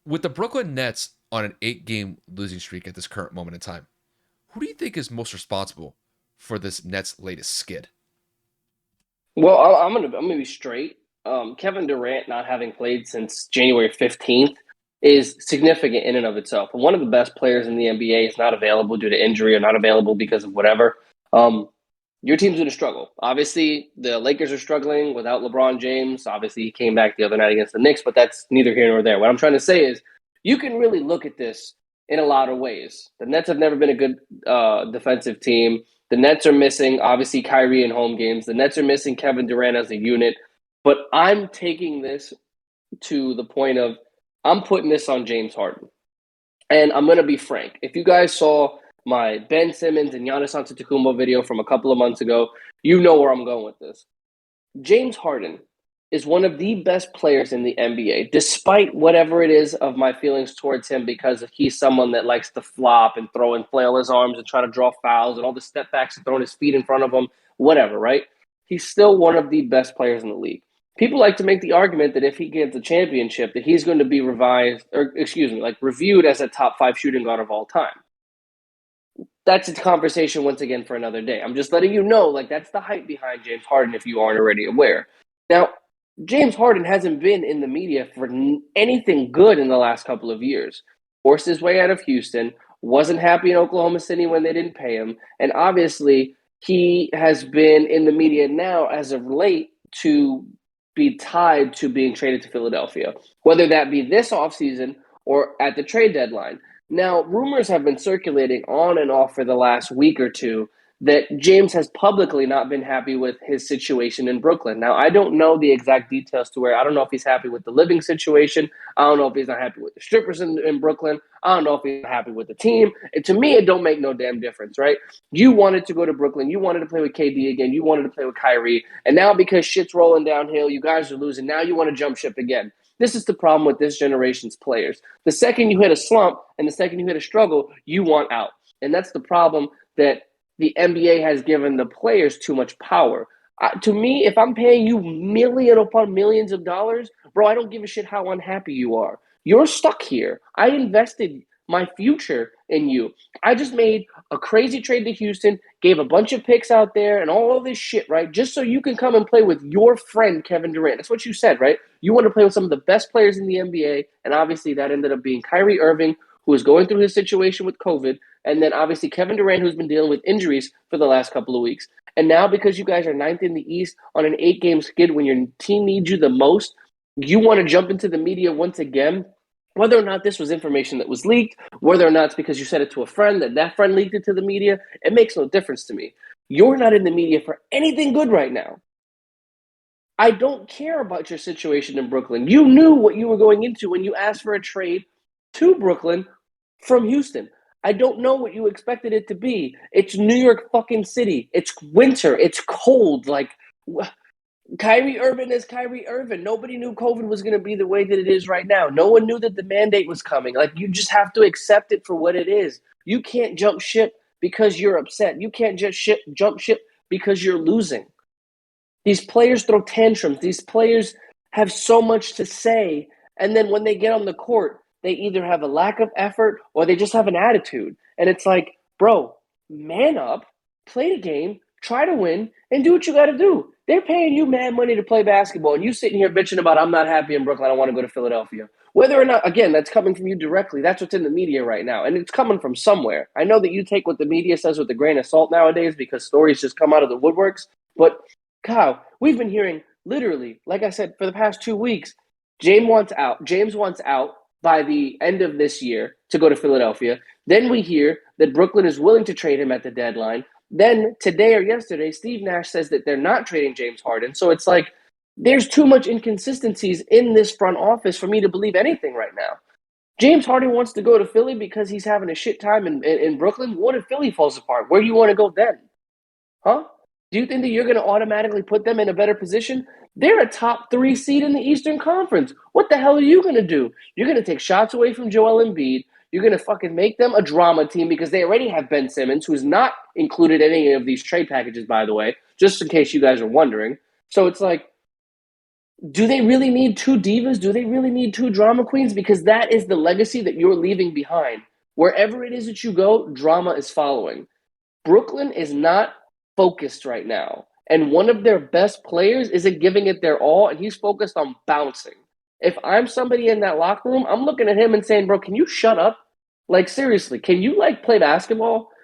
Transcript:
With the Brooklyn Nets on an 8-game losing streak at this current moment in time, who do you think is most responsible for this Nets' latest skid? Well, I'm gonna be straight. Kevin Durant not having played since January 15th is significant in and of itself. One of the best players in the NBA is not available due to injury or not available because of whatever. Um, your team's going to struggle. Obviously, the Lakers are struggling without LeBron James. Obviously, he came back the other night against the Knicks, but that's neither here nor there. What I'm trying to say is you can really look at this in a lot of ways. The Nets have never been a good defensive team. The Nets are missing, obviously, Kyrie in home games. The Nets are missing Kevin Durant as a unit. But I'm taking this to the point of I'm putting this on James Harden. And I'm going to be frank. If you guys saw my Ben Simmons and Giannis Antetokounmpo video from a couple of months ago, you know where I'm going with this. James Harden is one of the best players in the NBA, despite whatever it is of my feelings towards him, because he's someone that likes to flop and throw and flail his arms and try to draw fouls and all the step backs and throwing his feet in front of him, whatever, right? He's still one of the best players in the league. People like to make the argument that if he gets a championship, that he's going to be revised, or excuse me, like reviewed as a top five shooting guard of all time. That's a conversation once again for another day. I'm just letting you know, like, that's the hype behind James Harden if you aren't already aware. Now, James Harden hasn't been in the media for anything good in the last couple of years. Forced his way out of Houston, wasn't happy in Oklahoma City when they didn't pay him, and obviously he has been in the media now as of late to be tied to being traded to Philadelphia, whether that be this offseason or at the trade deadline. Now, rumors have been circulating on and off for the last week or two that James has publicly not been happy with his situation in Brooklyn. Now, I don't know the exact details to where I don't know if he's happy with the living situation. I don't know if he's not happy with the strippers in Brooklyn. I don't know if he's not happy with the team. And to me, it don't make no damn difference, right? You wanted to go to Brooklyn. You wanted to play with KD again. You wanted to play with Kyrie. And now because shit's rolling downhill, you guys are losing. Now you want to jump ship again. This is the problem with this generation's players. The second you hit a slump and the second you hit a struggle, you want out. And that's the problem that the NBA has given the players too much power. To me, if I'm paying you million upon millions of dollars, bro, I don't give a shit how unhappy you are. You're stuck here. I invested my future in you. I just made a crazy trade to Houston, gave a bunch of picks out there and all of this shit, right? Just so you can come and play with your friend Kevin Durant. That's what you said, right? You want to play with some of the best players in the NBA, and obviously that ended up being Kyrie Irving, who is going through his situation with COVID, and then obviously Kevin Durant, who's been dealing with injuries for the last couple of weeks. And now because you guys are ninth in the East on an 8-game skid when your team needs you the most, you want to jump into the media once again. Whether or not this was information that was leaked, whether or not it's because you said it to a friend, that friend leaked it to the media, it makes no difference to me. You're not in the media for anything good right now. I don't care about your situation in Brooklyn. You knew what you were going into when you asked for a trade to Brooklyn from Houston. I don't know what you expected it to be. It's New York fucking City. It's winter. It's cold. Like, Kyrie Irving is Kyrie Irving. Nobody knew COVID was going to be the way that it is right now. No one knew that the mandate was coming. Like, you just have to accept it for what it is. You can't jump ship because you're upset. You can't just jump ship because you're losing. These players throw tantrums. These players have so much to say. And then when they get on the court, they either have a lack of effort or they just have an attitude. And it's like, bro, man up, play the game, try to win, and do what you got to do. They're paying you mad money to play basketball, and you sitting here bitching about, I'm not happy in Brooklyn, I want to go to Philadelphia. Whether or not, again, that's coming from you directly. That's what's in the media right now, and it's coming from somewhere. I know that you take what the media says with a grain of salt nowadays because stories just come out of the woodworks, but Kyle, we've been hearing literally, like I said, for the past 2 weeks, James wants out. James wants out by the end of this year to go to Philadelphia. Then we hear that Brooklyn is willing to trade him at the deadline. Then today or yesterday, Steve Nash says that they're not trading James Harden. So it's like there's too much inconsistencies in this front office for me to believe anything right now. James Harden wants to go to Philly because he's having a shit time in Brooklyn. What if Philly falls apart? Where do you want to go then? Huh? Do you think that you're going to automatically put them in a better position? They're a top three seed in the Eastern Conference. What the hell are you going to do? You're going to take shots away from Joel Embiid. You're going to fucking make them a drama team because they already have Ben Simmons, who's not included in any of these trade packages, by the way, just in case you guys are wondering. So it's like, Do they really need two divas? Do they really need two drama queens? Because that is the legacy that you're leaving behind. Wherever it is that you go, drama is following. Brooklyn is not focused right now. And one of their best players isn't giving it their all, and he's focused on bouncing. If I'm somebody in that locker room, I'm looking at him and saying, bro, can you shut up? Like, seriously, can you, like, play basketball?